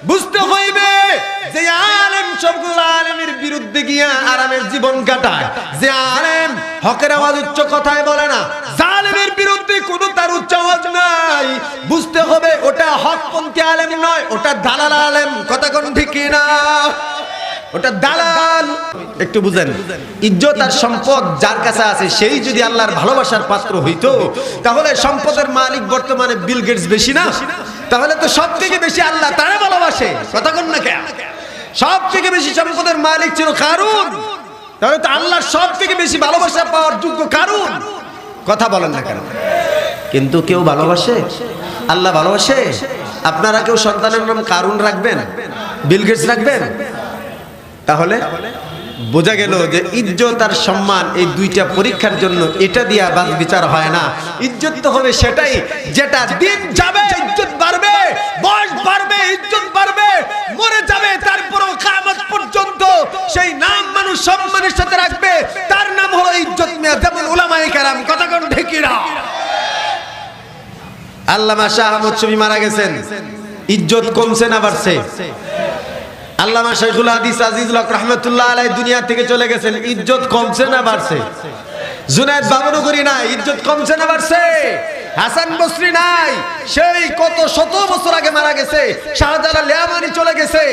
বুঝতে হইবে যে আলেম সবগুলো আলেমের বিরুদ্ধে গিয়া আরামের জীবন কাটায়, যে আলেম হকের আওয়াজ উচ্চ কথায় বলে না, জালেমের বিরুদ্ধে কোনো তার উচ্চ আওয়াজ নাই, বুঝতে হবে ওটা হকপন্থী আলেম নয়, ওটা দালাল আলেম। কথা কোন ঠিক না? ওটা দালাল। একটু বুঝেন, ইজ্জত আর সম্পদ যার কাছে আছে সেই যদি আল্লাহর ভালোবাসার পাত্র হইতো, তাহলে সম্পদের মালিক বর্তমানে বিল গেটস বেশি না? তাহলে তো সব থেকে বেশি আল্লাহ তারা ভালোবাসে। কথা কোন না কেন? সব থেকে বেশি সম্পদের মালিক ছিল কারুন, তাহলে তো আল্লাহর সব থেকে বেশি ভালোবাসা পাওয়ার যোগ্য কারুন। কথা বলেন না কেন? কিন্তু কেউ ভালোবাসে? আল্লাহ ভালোবাসে? আপনারা কেউ সন্তানের নাম কারুন রাখবেন, বিল গেটস রাখবেন? তাহলে বোঝা গেল যে ইজ্জত আর সম্মান এই দুইটা পরীক্ষার জন্য এটা দিয়া বাদ বিচার হয় না। ইজ্জত তো হবে সেটাই যেটা দিন যাবে ইজ্জত বাড়বে, বয়স বাড়বে ইজ্জত বাড়বে, মরে যাবে তারপরও কিয়ামত পর্যন্ত সেই নাম মানুষ সম্মানের সাথে রাখবে, তার নাম হলো ইজ্জত মিয়া, যেমন উলামায়ে কেরাম। কথা কোন ঠিক না? আল্লামা শাহ আহমদ শফী মারা গেছেন, ইজ্জত কমছে না বাড়ছে? আল্লামা শাইখুল হাদিস আজিজুল হক রাহমাতুল্লাহ আলাইহি দুনিয়া থেকে চলে গেছেন, ইজ্জত কমছে না বাড়ছে? জুনায়েদ বাবনগরী নাই, ইজ্জত কমছে না বাড়ছে? হাসান বসরি নাই, সেই কত শত বছর আগে মারা গেছে। শাহজালাল ইয়ামানি চলে গেছে,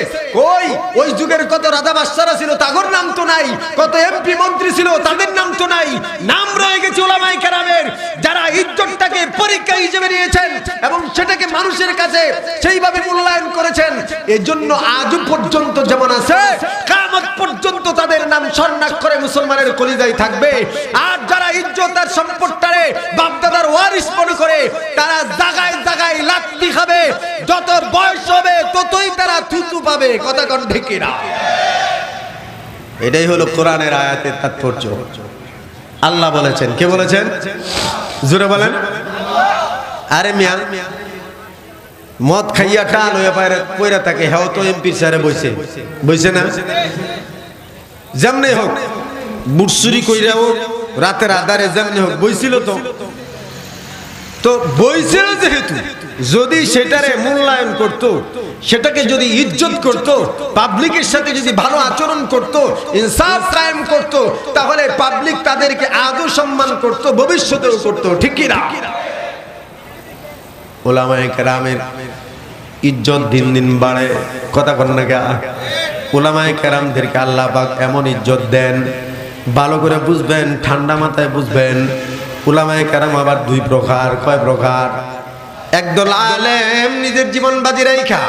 ওই যুগের কত রাজা বাদশারা ছিল তাদের নাম তো নাই, কত এমপি মন্ত্রী ছিল তাদের নাম তো নাই। নাম রয়ে গেছে উলামায়ে কেরামের, যারা ইজ্জতটাকে পরীক্ষা হিসেবে নিয়েছেন এবং সেটাকে মানুষের কাছে সেইভাবে মূল্যায়ন করেছেন। এজন্য আজও পর্যন্ত যেমন আছে, কিয়ামত পর্যন্ত তাদের নাম স্বর্ণাক্ষরে মুসলমানের কলিজায় থাকবে। আর যারা ইজ্জত আর সম্পদটারে বাপদাদার ওয়ারিস মনে করে, তারা জায়গায় জায়গায় লাত্তি খাবে, যত বয়স হবে ততই তারা থুতু পাবে। কথা কোন ঠিক না? এটাই হলো কোরআনের আয়াতের তাৎপর্য। আল্লাহ বলেছেন, কে বলেছেন? জোরে বলেন। আরে মিয়া, মদ খাইয়া টান হয়ে পয়রা থাকে, হেও তো এমপির স্যারে বইছে, বইছে না? যেমনি হোক বুটসুরি কইরাও রাতের আধারে যেমনি হোক বইছিল, তো বইছিল যেহেতু, যদি সেটারে মূল্যায়ন করত, সেটাকে যদি ইজ্জত করত, পাবলিকের সাথে যদি ভালো আচরণ করত, ইনসাফ কায়েম করত, তাহলে পাবলিক তাদেরকে আদৌ সম্মান করত, ভবিষ্যতেও করত। ঠিক কি না? উলামায়ে কেরামের ইজ্জত দিন দিন বাড়ে। কথা কন না কে? উলামায়ে কেরামদেরকে আল্লাহ পাক এমন ইজ্জত দেন, ভালো করে বুঝবেন, ঠান্ডা মাথায় বুঝবেন। উলামায়ে কেরাম আবার দুই প্রকার। কয় প্রকার? একদল আলেম নিজের জীবন বাজি রাইখা